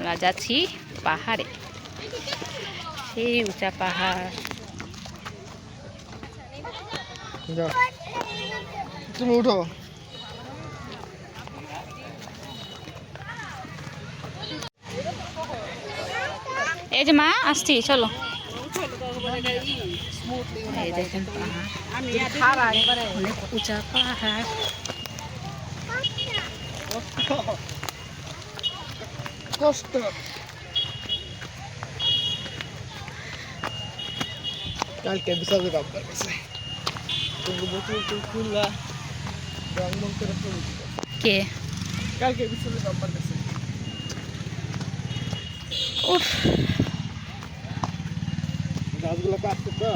আমরা যাচ্ছি পাহাড়ে, সেই উঁচা পাহাড়। তুমি উঠো। এই যে মা আসছি, চলো। এই দেখেন পাহাড়, অনেক উঁচা পাহাড়। কষ্ট কালকে বিশাল বাম্পার গেছে। কে কালকে বিশাল বাম্পার গেছে। উফ, গাছগুলো কাটতে তো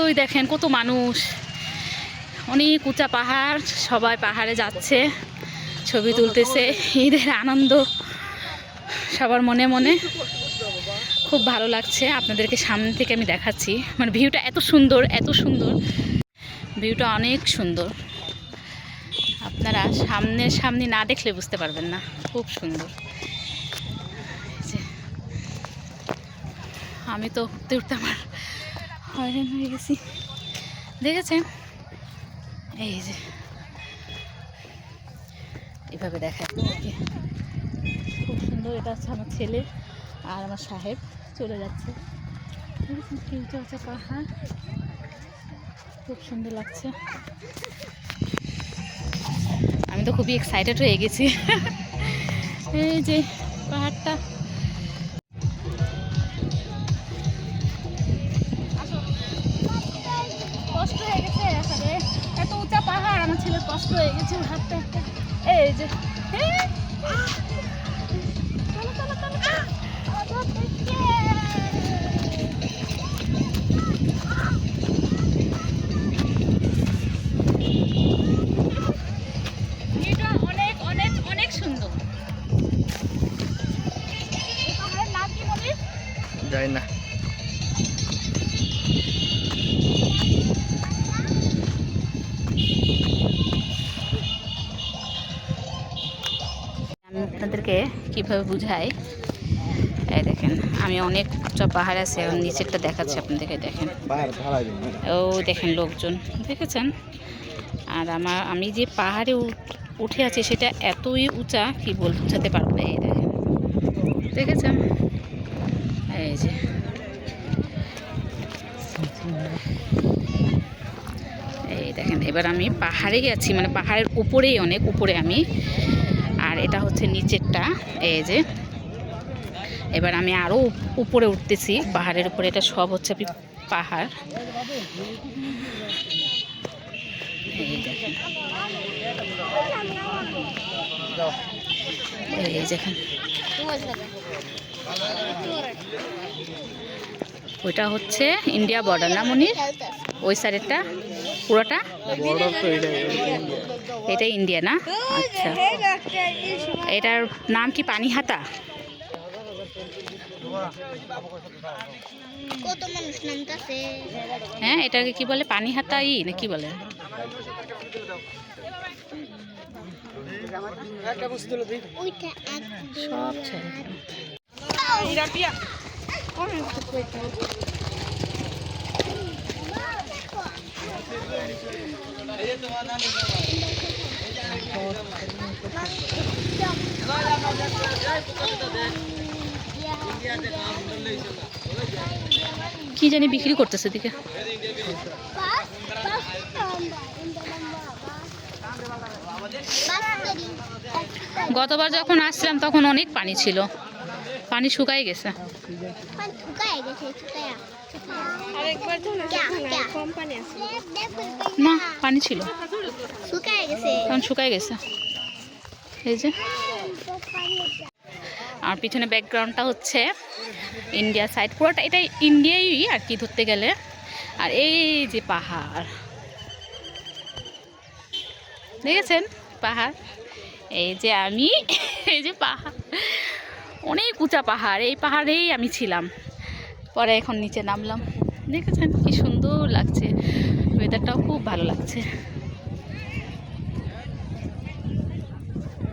ওই দেখেন কত মানুষ, অনেক উঁচা পাহাড়, সবাই পাহাড়ে যাচ্ছে, ছবি তুলতেছে। ঈদের আনন্দ সবার মনে মনে, খুব ভালো লাগছে। আপনাদেরকে সামনে থেকে আমি দেখাচ্ছি, মানে ভিউটা এত সুন্দর, এত সুন্দর, ভিউটা অনেক সুন্দর। আপনারা সামনে না দেখলে বুঝতে পারবেন না, খুব সুন্দর। আমি তো উঠতে উঠতে আমার হয়রান হয়ে গেছি, দেখেছেন? এই যে এভাবে দেখায় আপনাদেরকে, খুব সুন্দর। এটা হচ্ছে আমার ছেলে আর আমার সাহেব চলে যাচ্ছে। কি উঁচা উঁচা পাহাড়, খুব সুন্দর লাগছে। আমি তো খুবই এক্সাইটেড হয়ে গেছি। এই যে পাহাড়টা, কষ্ট হয়ে গেছে আসলে, এত উঁচা পাহাড়, আমার ছেলের কষ্ট হয়ে গেছে হাঁটতে হাঁটতে। এই যে অনেক অনেক অনেক সুন্দর। এই পাহাড়ের নাম কি বলিস? যাই না। আমি আপনাদেরকে কীভাবে বুঝাই, এই দেখেন, আমি অনেক উঁচা পাহাড় আছে, এখন নিচেরটা দেখাচ্ছি আপনাদেরকে। দেখেন, ও দেখেন লোকজন, দেখেছেন? আর আমি যে পাহাড়ে উঠে আছি সেটা এতই উঁচা, কি বোঝাতে পারবো না। এই দেখেন, দেখেছেন? এই যে এই দেখেন, এবার আমি পাহাড়েই আছি, মানে পাহাড়ের উপরেই, অনেক উপরে আমি। আর এটা হচ্ছে নিচেরটা। এই যে এবার আমি আরও উপরে উঠতেছি, পাহাড়ের উপরে। এটা সব হচ্ছে পাহাড়। এই দেখেন, এই দেখেন, ওইটা হচ্ছে ইন্ডিয়া বর্ডার না মনির? ওই সাইডেরটা পুরোটা এটা ইন্ডিয়া না? আচ্ছা, এটার নাম কি পানিহাতা? হ্যাঁ, এটাকে কি বলে? পানিহাতা না কি বলে? সব কি জানি বিক্রি করতেছে দিকে। গতবার যখন আসছিলাম তখন অনেক পানি ছিল, পানি শুকাই গেছে। না, পানি ছিল, এখন শুকাই গেছে। এই যে আর পিছনে ব্যাকগ্রাউন্ডটা হচ্ছে ইন্ডিয়া সাইড, পুরোটা এটা ইন্ডিয়াই আর কি ধরতে গেলে। আর এই যে পাহাড়, দেখেছেন পাহাড়? এই যে আমি, এই যে পাহাড়, অনেক উঁচা পাহাড়, এই পাহাড়েই আমি ছিলাম, পরে এখন নিচে নামলাম। দেখেছেন কি সুন্দর লাগছে, ওয়েদারটাও খুব ভালো লাগছে।